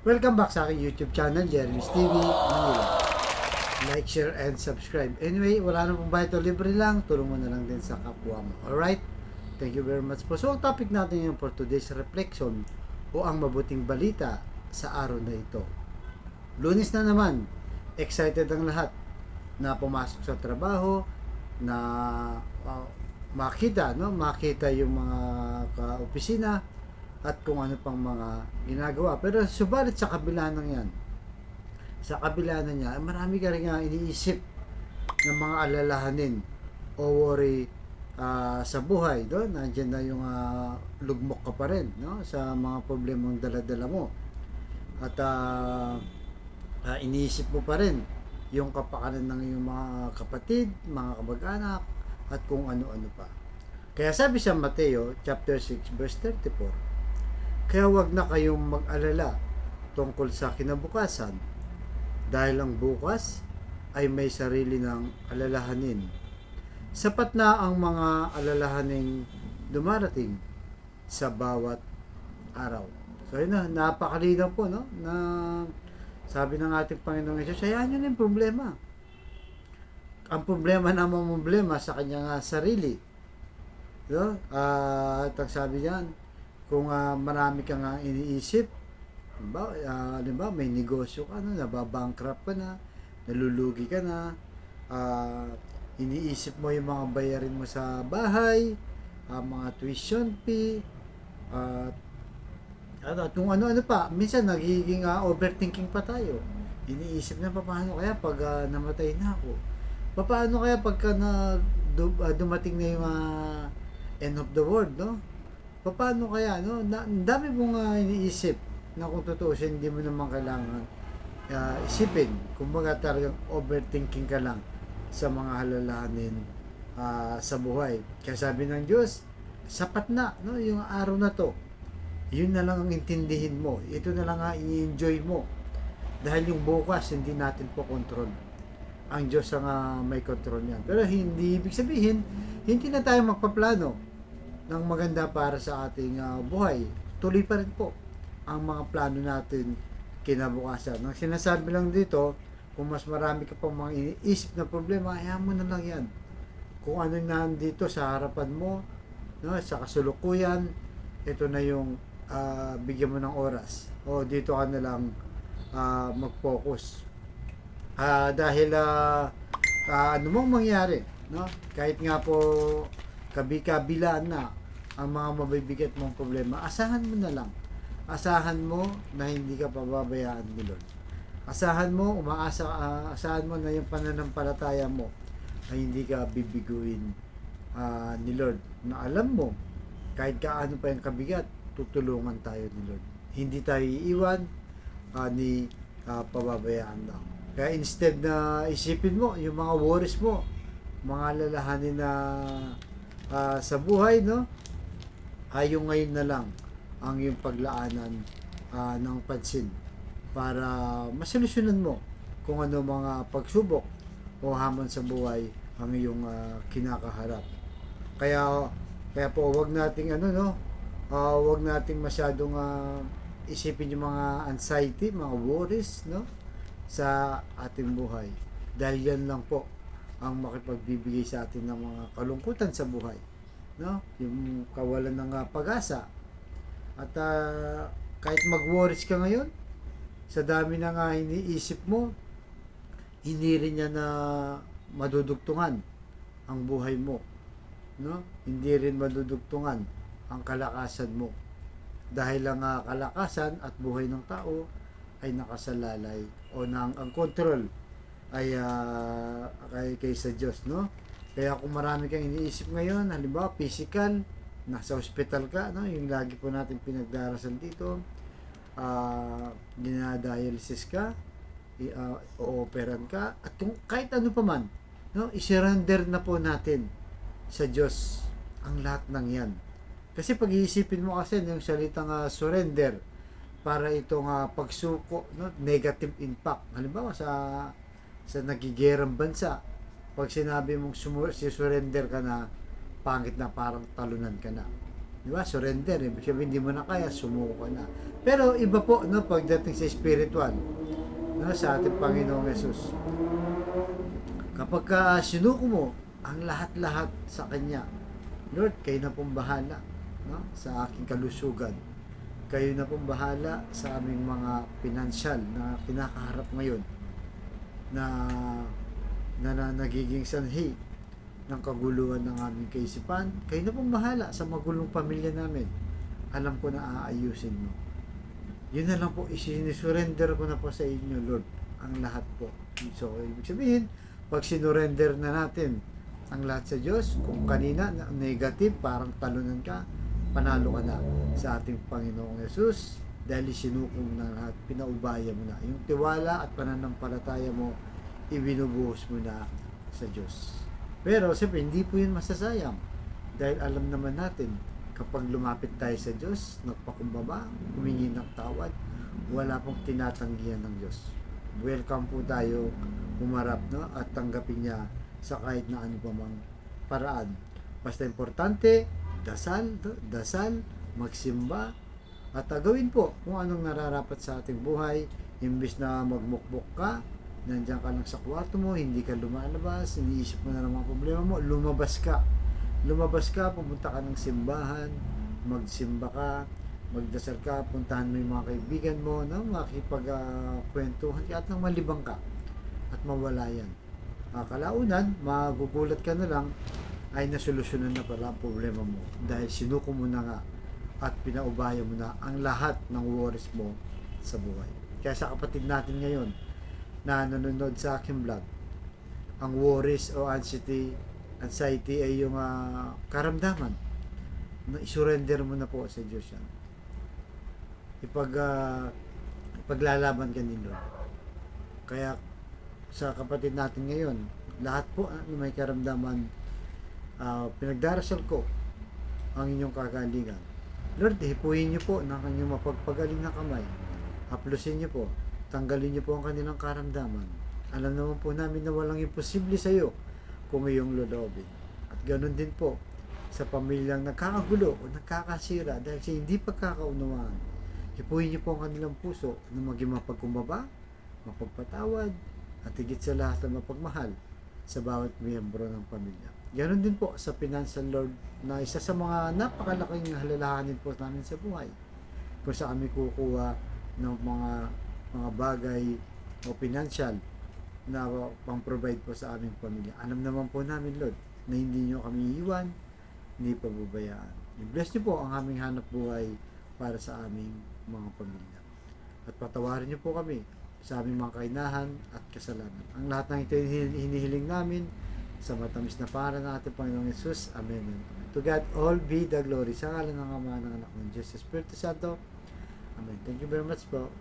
Welcome back sa aking YouTube channel, Jeremy's TV, Manila. Like, share, and subscribe. Anyway, wala na pong bayad o libre lang. Tulong mo na lang din sa kapwa mo. Alright? Thank you very much po. So, ang topic natin yung for today's reflection o ang mabuting balita sa araw na ito. Lunes na naman. Excited ang lahat na pumasok sa trabaho, na makita yung mga ka-opisina at kung ano pang mga ginagawa. Pero subalit sa kabila ng yan, sa kabila na niya, marami ka rin nga iniisip ng mga alalahanin o worry sa buhay. Nandiyan na yung lugmok ka pa rin, no? Sa mga problemang dala-dala mo. At iniisip mo pa rin yung kapakanan ng iyong mga kapatid, mga kamag-anak, at kung ano-ano pa. Kaya sabi sa Mateo chapter 6 verse 34, kaya wag na kayong mag-alala tungkol sa kinabukasan dahil ang bukas ay may sarili ng alalahanin. Sapat na ang mga alalahaning dumarating sa bawat araw. So yun na, napakalinaw po, no? Na sabi ng ating Panginoong Hesus, hayaan nyo na yung problema. Ang problema sa kanyang sarili. No? At ang sabi niyan, kung marami kang iniisip, diba, may negosyo ka na, nababankrupt ka na, nalulugi ka na, iniisip mo yung mga bayarin mo sa bahay, mga tuition fee, at kung ano-ano pa, minsan nagiging overthinking pa tayo. Iniisip na paano kaya pag namatay na ako? Paano kaya pagka dumating na yung end of the world, no? Paano kaya, no? Ang dami mong iniisip na kung tutuusin, hindi mo naman kailangan isipin. Kumbaga talagang overthinking ka lang sa mga halalahanin sa buhay. Kaya sabi ng Diyos, sapat na, no? Yung araw na to, yun na lang ang intindihin mo. Ito na lang i-enjoy mo. Dahil yung bukas, hindi natin po control. Ang Diyos ang may control niyan. Pero hindi ibig sabihin, hindi na tayo magpaplano ng maganda para sa ating buhay. Tuloy pa rin po ang mga plano natin kinabukasan. Ang sinasabi lang dito, kung mas marami ka pang mga iniisip na problema, ayaw mo na lang yan. Kung ano nandito sa harapan mo, no, sa kasulukuyan, ito na yung bigyan mo ng oras. O dito ka na lang mag-focus. Dahil ano mong mangyari, no? Kahit nga po kabi-kabilaan na ang mga mabibigat mong problema, asahan mo na lang. Asahan mo na hindi ka pababayaan ni Lord. Asahan mo, asahan mo na yung pananampalataya mo ay hindi ka bibiguin ni Lord. Na alam mo, kahit kaano pa yung kabigat, tutulungan tayo ni Lord. Hindi tayo iiwan ni pababayaan lang. Kaya instead na isipin mo yung mga worries mo, mga lalahanin na sa buhay, no? Yung ngayon na lang ang yung paglaanan ng pansin para masolusyonan mo kung ano mga pagsubok o hamon sa buhay ang iyong kinakaharap. Kaya po wag nating wag nating masyadong isipin yung mga anxiety, mga worries, no, sa ating buhay. Dahil yan lang po ang makipagbibigay sa atin ng mga kalungkutan sa buhay, no? Yung kawalan ng pag-asa. At kahit mag-worries ka ngayon, sa dami na iniisip mo, hindi rin yan na madudugtungan ang buhay mo, no? Hindi rin madudugtungan ang kalakasan mo. Dahil ang kalakasan at buhay ng tao ay nakasalalay o ang control ay kay sa Diyos, no? Kaya kung marami kang iniisip ngayon, halimbawa physical, nasa hospital ka, no? Yung lagi po natin pinagdarasal dito, dinadialysis ka, o-operan ka, at kung kahit ano pa man, no? I-surrender na po natin sa Diyos ang lahat ng yan. Kasi pag-iisipin mo kasi yung salitang surrender, para itong pagsuko, no, negative impact. Halimbawa sa nagigerang bansa, pag sinabi mong surrender ka na, pangit na, parang talunan ka na. Di ba? Surrender. Ibig sabihin, hindi mo na kaya, sumuko ka na. Pero iba po, no, pagdating sa spiritual, no, sa ating Panginoong Yesus. Kapag sinuko mo ang lahat-lahat sa Kanya, Lord, kayo na pong bahala, no, sa aking kalusugan. Kayo na pong bahala sa aming mga pinansyal na kinakaharap ngayon na nagiging sanhi ng kaguluhan ng aming kaisipan. Kayo na pong bahala sa magulong pamilya namin. Alam ko na aayusin mo. Yun na lang po, isisurrender ko na po sa inyo, Lord, ang lahat po. So, ibig sabihin, pag sinurrender na natin ang lahat sa Diyos, kung kanina negative, parang talunan ka, panalo ka na sa ating Panginoong Yesus dahil sinuko mo na lahat, pinaubaya mo na. Yung tiwala at pananampalataya mo, ibinubuhos mo na sa Diyos. Pero, siyempre, hindi po yun masasayang dahil alam naman natin, kapag lumapit tayo sa Diyos, nagpakumbaba, humingi ng tawad, wala pong tinatanggihan ng Diyos. Welcome po tayo humarap, no, at tanggapin niya sa kahit na ano pa mang paraan. Basta importante, dasal, magsimba, at gawin po kung anong nararapat sa ating buhay. Imbis na magmukbok ka, nandiyan ka lang sa kwarto mo, hindi ka lumalabas, iniisip mo na ng mga problema mo, lumabas ka, pumunta ka ng simbahan, magsimba ka, magdasal ka, puntahan mo yung mga kaibigan mo, no? Makipagkwentuhan ka at nang malibang ka at mawala yan. Kalaunan, magugulat ka na lang ay nasolusyonan na pala ang problema mo dahil sinuko mo na nga at pinaubaya mo na ang lahat ng worries mo sa buhay. Kaya sa kapatid natin ngayon na nanonood sa aking vlog, ang worries o anxiety ay yung karamdaman na isurrender mo na po sa Diyos yan. Ipaglalaban ka ni Lord. Kaya sa kapatid natin ngayon, lahat po may karamdaman, pinagdarasal ko ang inyong kagalingan. Lord, hipuin niyo po ng kanyang mapagpagaling na kamay. Haplusin niyo po, tanggalin niyo po ang kanilang karamdaman. Alam naman po namin na walang imposible sa iyo kung iyong loloobin. At ganoon din po sa pamilyang nagkakagulo o nagkakasira dahil sa hindi pagkakaunawaan. Hipuin niyo po ang kanilang puso na maging mapagkumbaba, mapagpatawad, at higit sa lahat na mapagmahal sa bawat miyembro ng pamilya. Ganon din po sa financial, Lord, na isa sa mga napakalaking halalahanin po namin sa buhay. Kung saan kami kukuha ng mga bagay o financial na pang-provide po sa aming pamilya. Alam naman po namin, Lord, na hindi nyo kami iiwan, hindi pababayaan. I-bless nyo po ang aming hanap buhay para sa aming mga pamilya. At patawarin nyo po kami sa aming mga kainahan at kasalanan. Ang lahat ng ito hinihiling namin sa matamis na para ng ating Panginoong Yesus. Amen. To God all be the glory. Sa ngalan ng Ama, ng Anak, ng Diyos, Espiritu Santo. Amen. Thank you very much po.